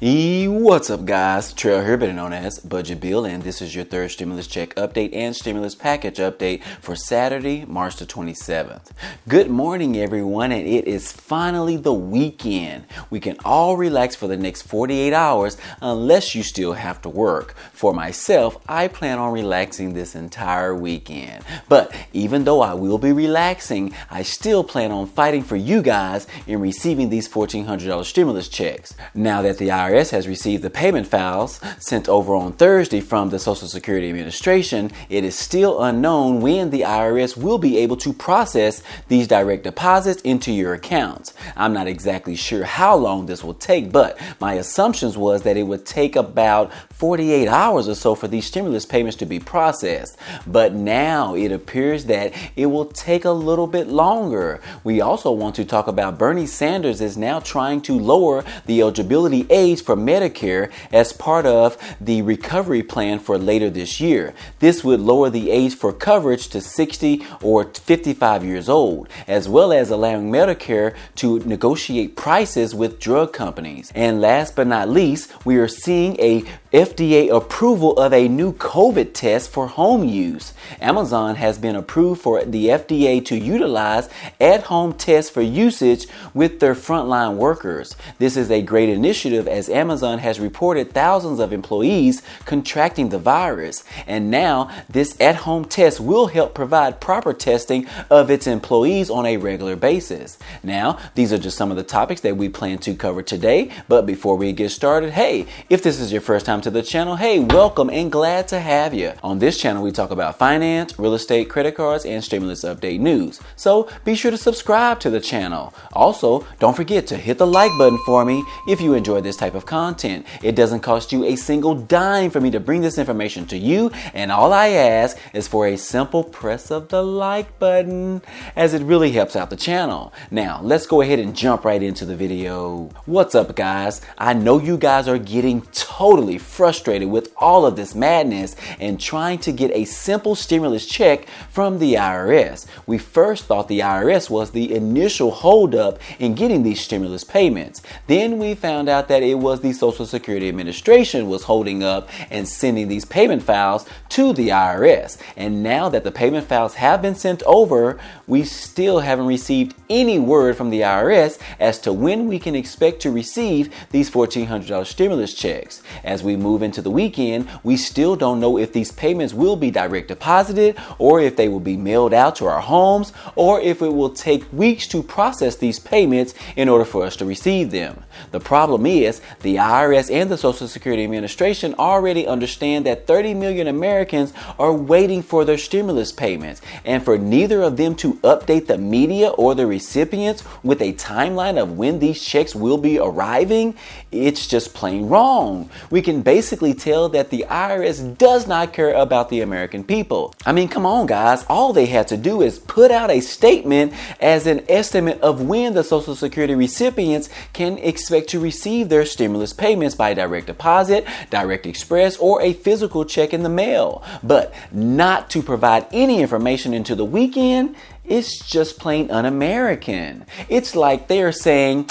What's up, guys? Trail here, better known as Budget Bill, and this is your third stimulus check update and stimulus package update for Saturday, March the 27th. Good morning, everyone, and it is finally the weekend. We can all relax for the next 48 hours unless you still have to work. For myself, I plan on relaxing this entire weekend. But even though I will be relaxing, I still plan on fighting for you guys in receiving these $1,400 stimulus checks. Now that the IRS has received the payment files sent over on Thursday from the Social Security Administration, it is still unknown when the IRS will be able to process these direct deposits into your accounts. I'm not exactly sure how long this will take, but my assumptions was that it would take about 48 hours or so for these stimulus payments to be processed. But now it appears that it will take a little bit longer. We also want to talk about Bernie Sanders is now trying to lower the eligibility age for Medicare as part of the recovery plan for later this year. This would lower the age for coverage to 60 or 55 years old, as well as allowing Medicare to negotiate prices with drug companies. And last but not least, we are seeing a FDA approval of a new COVID test for home use. Amazon has been approved for the FDA to utilize at-home tests for usage with their frontline workers. This is a great initiative as Amazon has reported thousands of employees contracting the virus. And now this at-home test will help provide proper testing of its employees on a regular basis. Now, these are just some of the topics that we plan to cover today. But before we get started, hey, if this is your first time to the channel, hey, welcome and glad to have you. On this channel, we talk about finance, real estate, credit cards, and stimulus update news. So be sure to subscribe to the channel. Also, don't forget to hit the like button for me if you enjoy this type of content. It doesn't cost you a single dime for me to bring this information to you, and all I ask is for a simple press of the like button, as it really helps out the channel. Now, let's go ahead and jump right into the video. What's up, guys? I know you guys are getting totally frustrated with all of this madness and trying to get a simple stimulus check from the IRS. We first thought the IRS was the initial holdup in getting these stimulus payments. Then we found out that it was the Social Security Administration was holding up and sending these payment files to the IRS. And now that the payment files have been sent over, we still haven't received any word from the IRS as to when we can expect to receive these $1,400 stimulus checks. As we move into the weekend, we still don't know if these payments will be direct deposited or if they will be mailed out to our homes or if it will take weeks to process these payments in order for us to receive them. The problem is the IRS and the Social Security Administration already understand that 30 million Americans are waiting for their stimulus payments, and for neither of them to update the media or the recipients with a timeline of when these checks will be arriving, it's just plain wrong. We can basically tell that the IRS does not care about the American people. I mean, come on, guys. All they had to do is put out a statement as an estimate of when the Social Security recipients can expect to receive their stimulus payments by direct deposit, direct express, or a physical check in the mail. But not to provide any information into the weekend. It's just plain un-American. It's like they're saying,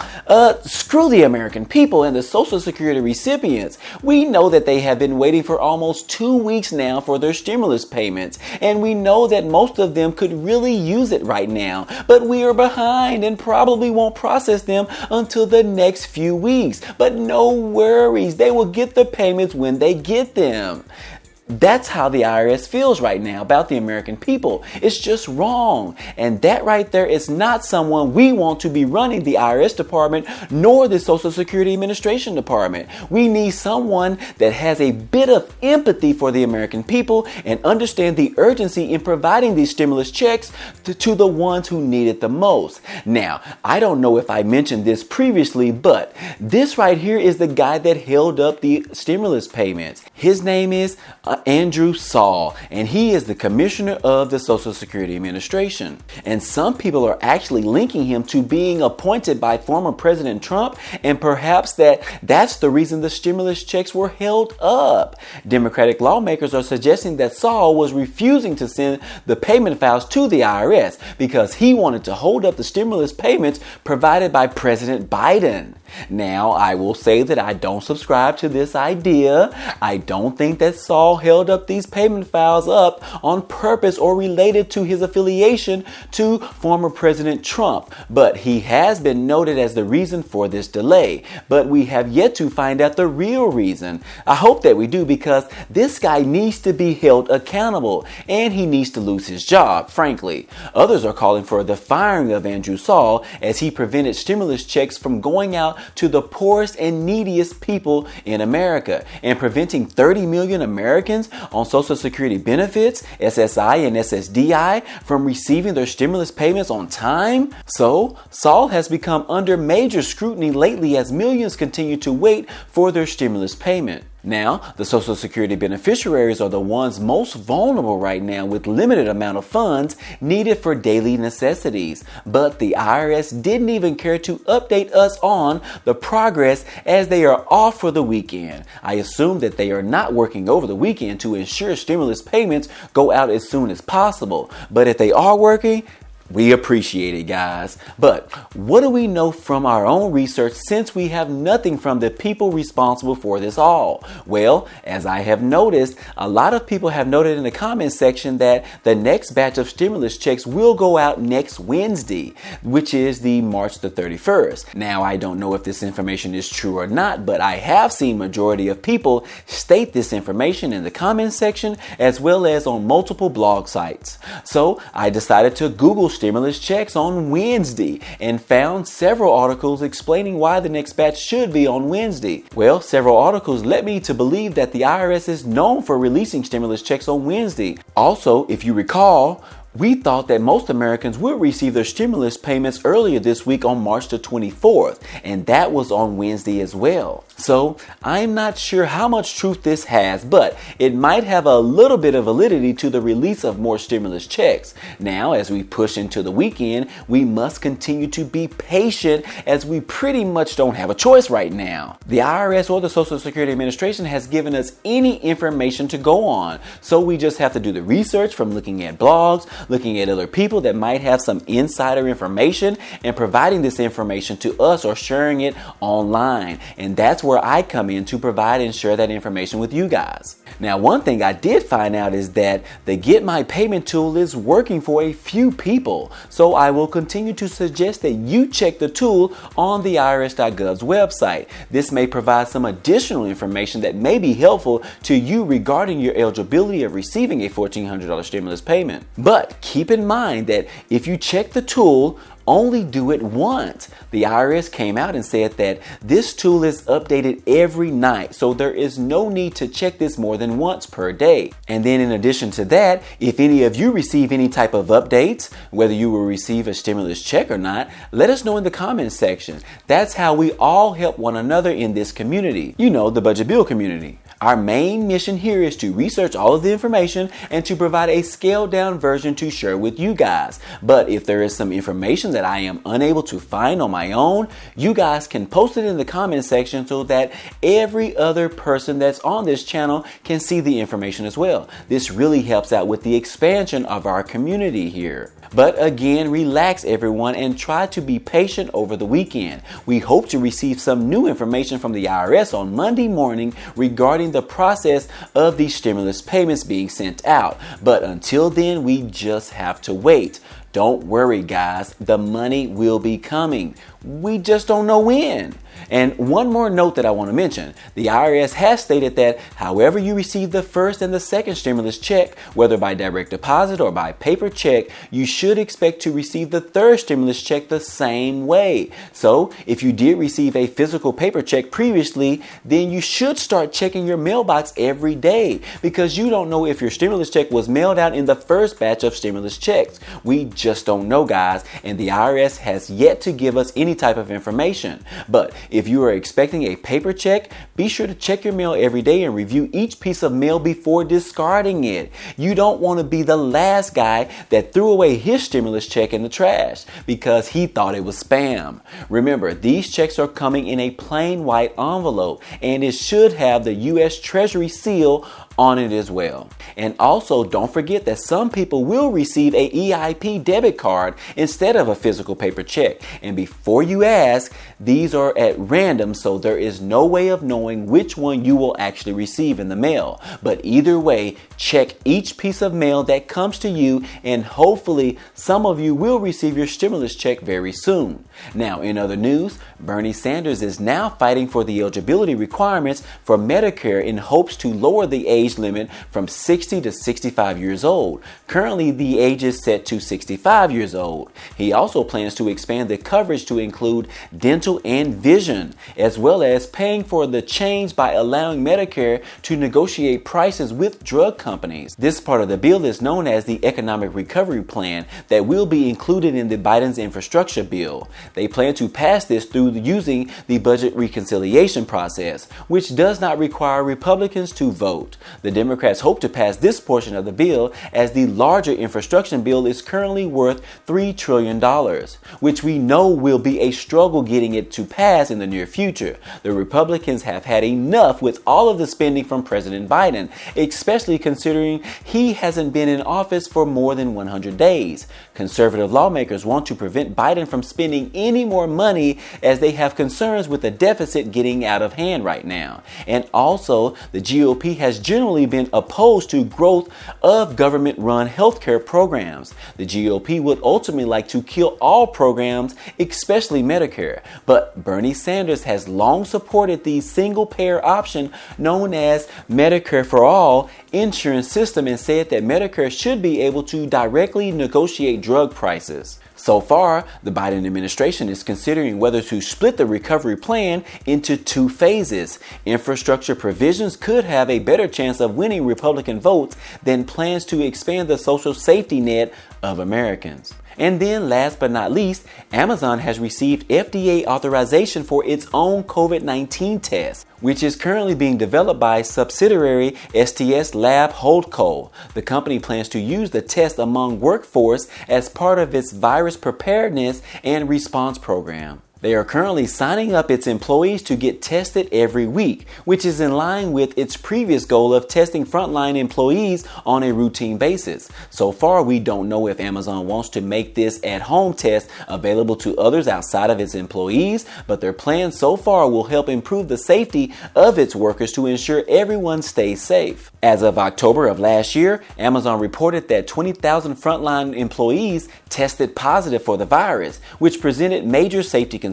screw the American people and the Social Security recipients. We know that they have been waiting for almost 2 weeks now for their stimulus payments. And we know that most of them could really use it right now. But we are behind and probably won't process them until the next few weeks. But no worries, they will get the payments when they get them. That's how the IRS feels right now about the American people. It's just wrong. And that right there is not someone we want to be running the IRS department nor the Social Security Administration department. We need someone that has a bit of empathy for the American people and understand the urgency in providing these stimulus checks to the ones who need it the most. Now, I don't know if I mentioned this previously, but this right here is the guy that held up the stimulus payments. His name is about Andrew Saul, and he is the commissioner of the Social Security Administration. And some people are actually linking him to being appointed by former President Trump, and perhaps that's the reason the stimulus checks were held up. Democratic lawmakers are suggesting that Saul was refusing to send the payment files to the IRS because he wanted to hold up the stimulus payments provided by President Biden. Now, I will say that I don't subscribe to this idea. I don't think that Saul held up these payment files up on purpose or related to his affiliation to former President Trump, but he has been noted as the reason for this delay. But we have yet to find out the real reason. I hope that we do, because this guy needs to be held accountable and he needs to lose his job, frankly. Others are calling for the firing of Andrew Saul as he prevented stimulus checks from going out to the poorest and neediest people in America, and preventing 30 million Americans on Social Security benefits, SSI and SSDI, from receiving their stimulus payments on time. So, Saul has become under major scrutiny lately as millions continue to wait for their stimulus payment. Now, the Social Security beneficiaries are the ones most vulnerable right now, with limited amount of funds needed for daily necessities. But the IRS didn't even care to update us on the progress as they are off for the weekend. I assume that they are not working over the weekend to ensure stimulus payments go out as soon as possible. But if they are working, we appreciate it, guys. But what do we know from our own research, since we have nothing from the people responsible for this all? Well, as I have noticed, a lot of people have noted in the comment section that the next batch of stimulus checks will go out next Wednesday, which is the March the 31st. Now, I don't know if this information is true or not, but I have seen majority of people state this information in the comment section as well as on multiple blog sites. So I decided to Google stimulus checks on Wednesday and found several articles explaining why the next batch should be on Wednesday. Well, several articles led me to believe that the IRS is known for releasing stimulus checks on Wednesday. Also, if you recall, we thought that most Americans would receive their stimulus payments earlier this week on March the 24th, and that was on Wednesday as well. So I'm not sure how much truth this has, but it might have a little bit of validity to the release of more stimulus checks. Now, as we push into the weekend, we must continue to be patient, as we pretty much don't have a choice right now. The IRS or the Social Security Administration has given us any information to go on, so we just have to do the research from looking at blogs, looking at other people that might have some insider information, and providing this information to us or sharing it online. And that's where I come in to provide and share that information with you guys. Now, one thing I did find out is that the Get My Payment tool is working for a few people. So I will continue to suggest that you check the tool on the irs.gov's website. This may provide some additional information that may be helpful to you regarding your eligibility of receiving a $1,400 stimulus payment. But keep in mind that if you check the tool, only do it once. The IRS came out and said that this tool is updated every night, so there is no need to check this more than once per day. And then in addition to that, if any of you receive any type of updates, whether you will receive a stimulus check or not, let us know in the comments section. That's how we all help one another in this community. You know, the Budget Bill community. Our main mission here is to research all of the information and to provide a scaled down version to share with you guys. But if there is some information that I am unable to find on my own, you guys can post it in the comment section so that every other person that's on this channel can see the information as well. This really helps out with the expansion of our community here. But again, relax everyone and try to be patient over the weekend. We hope to receive some new information from the IRS on Monday morning regarding the process of these stimulus payments being sent out. But until then, we just have to wait. Don't worry, guys, the money will be coming. We just don't know when. And one more note that I want to mention. The IRS has stated that however you receive the first and the second stimulus check, whether by direct deposit or by paper check, you should expect to receive the third stimulus check the same way. So if you did receive a physical paper check previously, then you should start checking your mailbox every day, because you don't know if your stimulus check was mailed out in the first batch of stimulus checks. We just don't know, guys, and the IRS has yet to give us any any type of information. But if you are expecting a paper check, be sure to check your mail every day and review each piece of mail before discarding it. You don't want to be the last guy that threw away his stimulus check in the trash because he thought it was spam. Remember, these checks are coming in a plain white envelope, and it should have the U.S. Treasury seal on it as well. And also, don't forget that some people will receive a EIP debit card instead of a physical paper check. And before you ask, these are at random, so there is no way of knowing which one you will actually receive in the mail. But either way, check each piece of mail that comes to you, and hopefully some of you will receive your stimulus check very soon. Now, in other news, Bernie Sanders is now fighting for the eligibility requirements for Medicare in hopes to lower the age limit from 60 to 65 years old. Currently, the age is set to 65 years old. He also plans to expand the coverage to include dental and vision, as well as paying for the change by allowing Medicare to negotiate prices with drug companies. This part of the bill is known as the Economic Recovery Plan that will be included in the Biden's infrastructure bill. They plan to pass this through using the budget reconciliation process, which does not require Republicans to vote. The Democrats hope to pass this portion of the bill, as the larger infrastructure bill is currently worth $3 trillion, which we know will be a struggle getting it to pass in the near future. The Republicans have had enough with all of the spending from President Biden, especially considering he hasn't been in office for more than 100 days. Conservative lawmakers want to prevent Biden from spending any more money, as they have concerns with the deficit getting out of hand right now. And also, the GOP has generally been opposed to growth of government-run healthcare programs. The GOP would ultimately like to kill all programs, especially Medicare. But Bernie Sanders has long supported the single-payer option known as Medicare for All insurance system, and said that Medicare should be able to directly negotiate drug prices. So far, the Biden administration is considering whether to split the recovery plan into two phases. Infrastructure provisions could have a better chance of winning Republican votes than plans to expand the social safety net of Americans. And then last but not least, Amazon has received FDA authorization for its own COVID-19 test, which is currently being developed by subsidiary STS Lab Holdco. The company plans to use the test among workforce as part of its virus preparedness and response program. They are currently signing up its employees to get tested every week, which is in line with its previous goal of testing frontline employees on a routine basis. So far, we don't know if Amazon wants to make this at-home test available to others outside of its employees, but their plan so far will help improve the safety of its workers to ensure everyone stays safe. As of October of last year, Amazon reported that 20,000 frontline employees tested positive for the virus, which presented major safety concerns.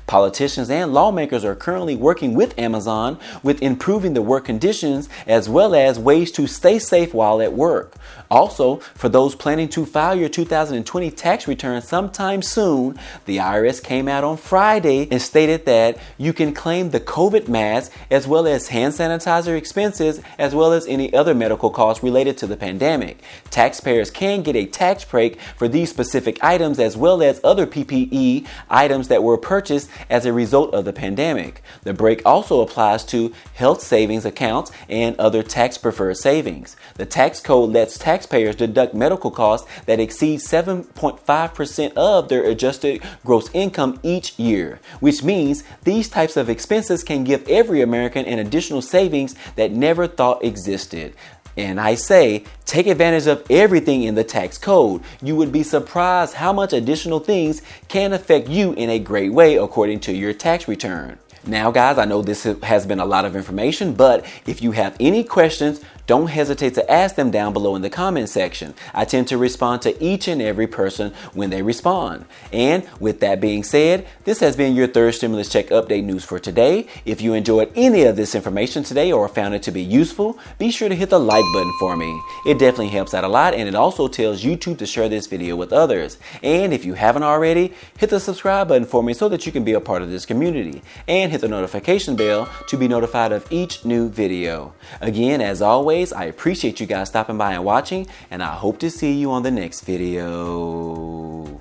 Politicians and lawmakers are currently working with Amazon with improving the work conditions as well as ways to stay safe while at work. Also, for those planning to file your 2020 tax return sometime soon, the IRS came out on Friday and stated that you can claim the COVID mask as well as hand sanitizer expenses as well as any other medical costs related to the pandemic. Taxpayers can get a tax break for these specific items as well as other PPE items that were purchased as a result of the pandemic. The break also applies to health savings accounts and other tax preferred savings. The tax code lets taxpayers deduct medical costs that exceed 7.5% of their adjusted gross income each year, which means these types of expenses can give every American an additional savings that never thought existed. And I say, take advantage of everything in the tax code. You would be surprised how much additional things can affect you in a great way according to your tax return. Now, guys, I know this has been a lot of information, but if you have any questions, don't hesitate to ask them down below in the comment section. I tend to respond to each and every person when they respond. And with that being said, this has been your third stimulus check update news for today. If you enjoyed any of this information today or found it to be useful, be sure to hit the like button for me. It definitely helps out a lot, and it also tells YouTube to share this video with others. And if you haven't already, hit the subscribe button for me so that you can be a part of this community. And hit the notification bell to be notified of each new video. Again, as always, I appreciate you guys stopping by and watching, and I hope to see you on the next video.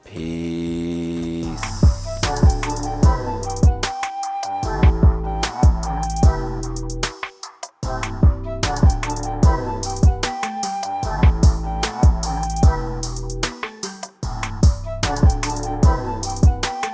Peace.